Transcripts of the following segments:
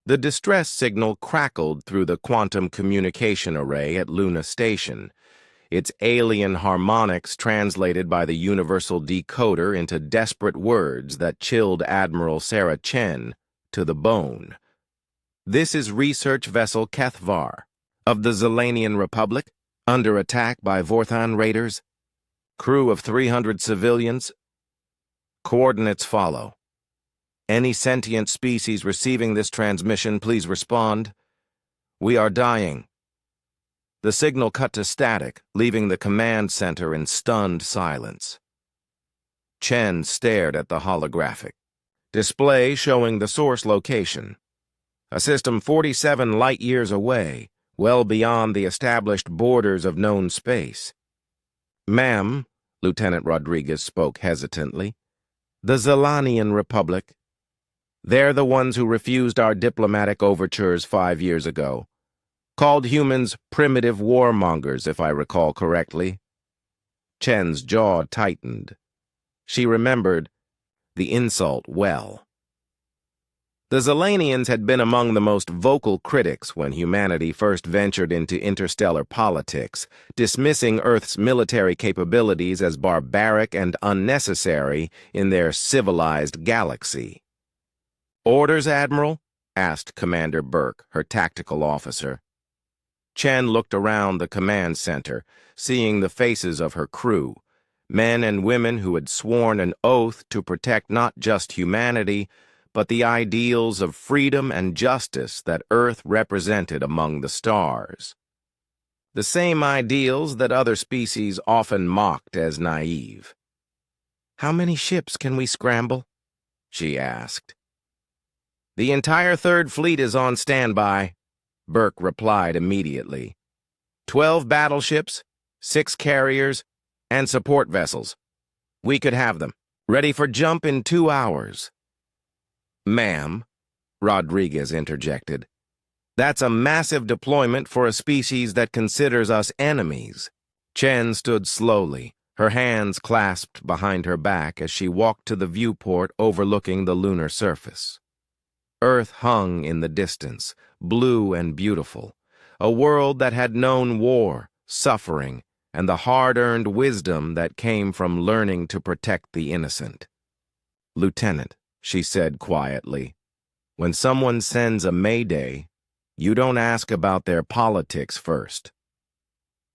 The distress signal crackled through the quantum communication array at Luna Station, its alien harmonics translated by the universal decoder into desperate words that chilled Admiral Sarah Chen to the bone. "This is research vessel Kethvar of the Zelanian Republic, under attack by Vorthan raiders. Crew of 300 civilians. Coordinates follow. Any sentient species receiving this transmission, please respond. We are dying." The signal cut to static, leaving the command center in stunned silence. Chen stared at the holographic display showing the source location. A system 47 light-years away, well beyond the established borders of known space. "Ma'am," Lieutenant Rodriguez spoke hesitantly, "the Zelanian Republic. They're the ones who refused our diplomatic overtures 5 years ago. Called humans primitive warmongers, if I recall correctly." Chen's jaw tightened. She remembered the insult well. The Zelanians had been among the most vocal critics when humanity first ventured into interstellar politics, dismissing Earth's military capabilities as barbaric and unnecessary in their civilized galaxy. "Orders, Admiral?" asked Commander Burke, her tactical officer. Chen looked around the command center, seeing the faces of her crew, men and women who had sworn an oath to protect not just humanity, but the ideals of freedom and justice that Earth represented among the stars. The same ideals that other species often mocked as naive. "How many ships can we scramble?" she asked. "The entire Third Fleet is on standby," Burke replied immediately. 12 battleships, 6 carriers, and support vessels. We could have them, ready for jump in 2 hours. "Ma'am," Rodriguez interjected, "that's a massive deployment for a species that considers us enemies." Chen stood slowly, her hands clasped behind her back as she walked to the viewport overlooking the lunar surface. Earth hung in the distance, blue and beautiful, a world that had known war, suffering, and the hard-earned wisdom that came from learning to protect the innocent. "Lieutenant," she said quietly, "when someone sends a Mayday, you don't ask about their politics first."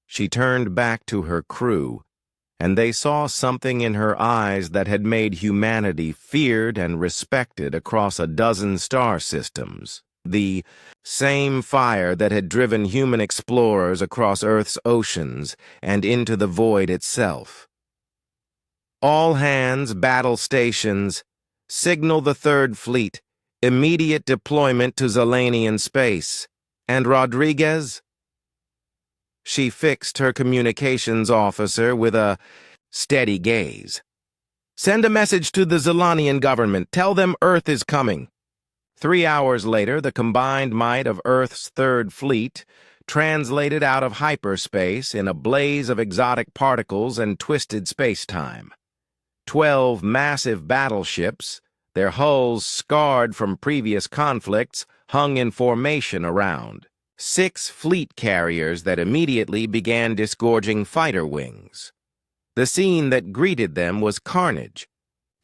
She turned back to her crew, and they saw something in her eyes that had made humanity feared and respected across a dozen star systems. The same fire that had driven human explorers across Earth's oceans and into the void itself. "All hands, battle stations, signal the Third Fleet, immediate deployment to Zelanian space. And Rodriguez?" She fixed her communications officer with a steady gaze. "Send a message to the Zelanian government. Tell them Earth is coming." 3 hours later, the combined might of Earth's Third Fleet translated out of hyperspace in a blaze of exotic particles and twisted space-time. 12 massive battleships, their hulls scarred from previous conflicts, hung in formation around. 6 fleet carriers that immediately began disgorging fighter wings. The scene that greeted them was carnage.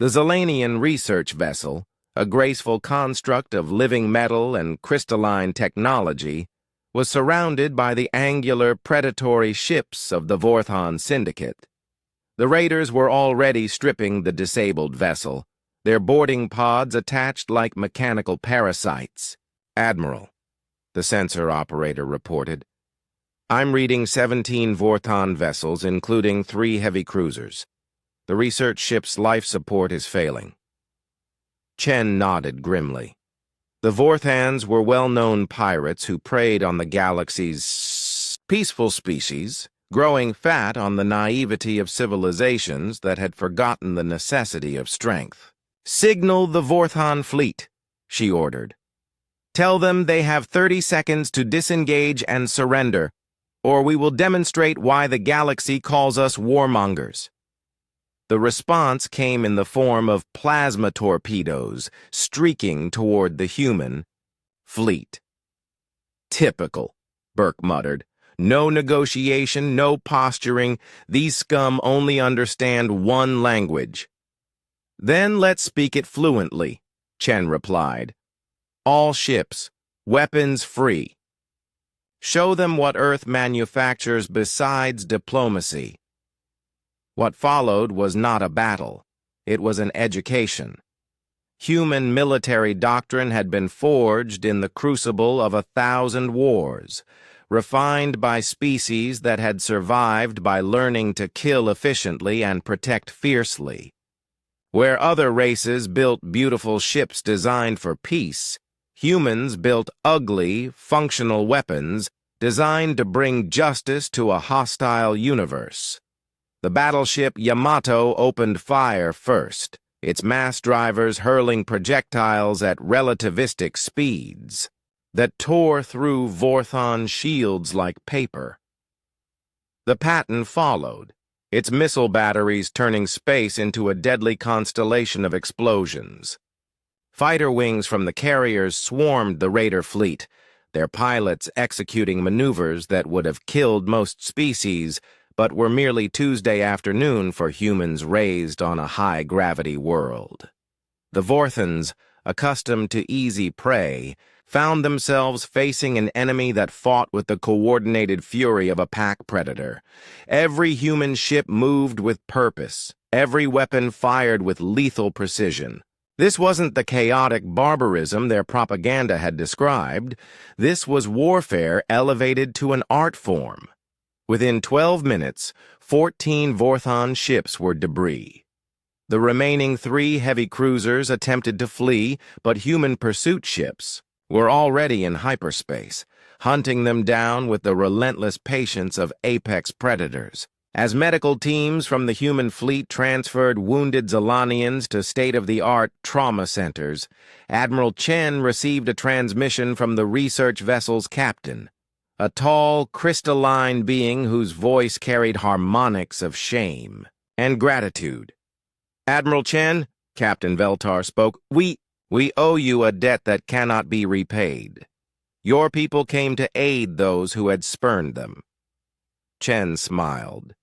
The Zelanian research vessel, a graceful construct of living metal and crystalline technology, was surrounded by the angular, predatory ships of the Vorthan Syndicate. The raiders were already stripping the disabled vessel, their boarding pods attached like mechanical parasites. "Admiral," the sensor operator reported, "I'm reading 17 Vorthan vessels, including 3 heavy cruisers. The research ship's life support is failing." Chen nodded grimly. The Vorthans were well-known pirates who preyed on the galaxy's peaceful species, growing fat on the naivety of civilizations that had forgotten the necessity of strength. "Signal the Vorthan fleet," she ordered. "Tell them they have 30 seconds to disengage and surrender, or we will demonstrate why the galaxy calls us warmongers." The response came in the form of plasma torpedoes streaking toward the human, fleet. Typical, Burke muttered. No negotiation, no posturing. These scum only understand one language. Then let's speak it fluently, Chen replied. All ships, weapons free. Show them what Earth manufactures besides diplomacy. What followed was not a battle. It was an education. Human military doctrine had been forged in the crucible of 1,000 wars, refined by species that had survived by learning to kill efficiently and protect fiercely. Where other races built beautiful ships designed for peace, humans built ugly, functional weapons designed to bring justice to a hostile universe. The battleship Yamato opened fire first, its mass drivers hurling projectiles at relativistic speeds that tore through Vorthon shields like paper. The Patton followed, its missile batteries turning space into a deadly constellation of explosions. Fighter wings from the carriers swarmed the raider fleet, their pilots executing maneuvers that would have killed most species, but were merely Tuesday afternoon for humans raised on a high-gravity world. The Vorthons, accustomed to easy prey, found themselves facing an enemy that fought with the coordinated fury of a pack predator. Every human ship moved with purpose, every weapon fired with lethal precision. This wasn't the chaotic barbarism their propaganda had described. This was warfare elevated to an art form. Within 12 minutes, 14 Vorthon ships were debris. The remaining 3 heavy cruisers attempted to flee, but human pursuit ships were already in hyperspace, hunting them down with the relentless patience of apex predators. As medical teams from the human fleet transferred wounded Zolanians to state-of-the-art trauma centers, Admiral Chen received a transmission from the research vessel's captain, a tall, crystalline being whose voice carried harmonics of shame and gratitude. Admiral Chen, Captain Veltar spoke, we owe you a debt that cannot be repaid. Your people came to aid those who had spurned them. Chen smiled,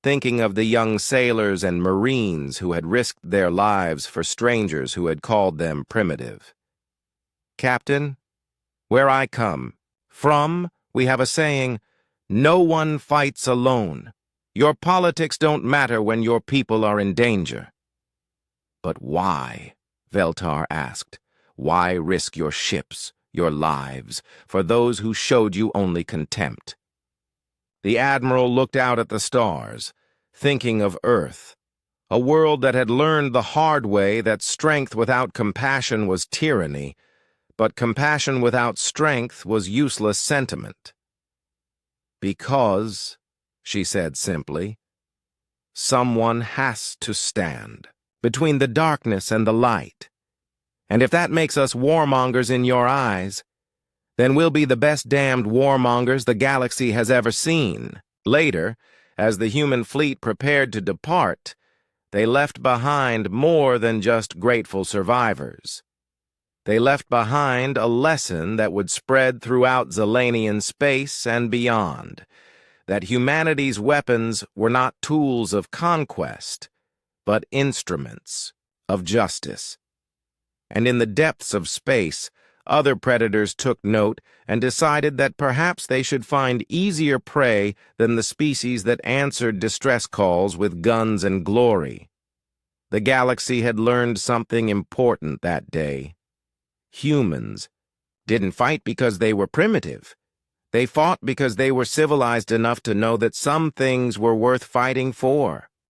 thinking of the young sailors and Marines who had risked their lives for strangers who had called them primitive. Captain, where I come from, we have a saying, no one fights alone. Your politics don't matter when your people are in danger. But why? Veltar asked. Why risk your ships, your lives, for those who showed you only contempt? The Admiral looked out at the stars, thinking of Earth, a world that had learned the hard way that strength without compassion was tyranny, but compassion without strength was useless sentiment. Because, she said simply, someone has to stand between the darkness and the light. And if that makes us warmongers in your eyes, then we'll be the best damned warmongers the galaxy has ever seen. Later, as the human fleet prepared to depart, they left behind more than just grateful survivors. They left behind a lesson that would spread throughout Zelanian space and beyond, that humanity's weapons were not tools of conquest, but instruments of justice. And in the depths of space, other predators took note and decided that perhaps they should find easier prey than the species that answered distress calls with guns and glory. The galaxy had learned something important that day. Humans didn't fight because they were primitive. They fought because they were civilized enough to know that some things were worth fighting for.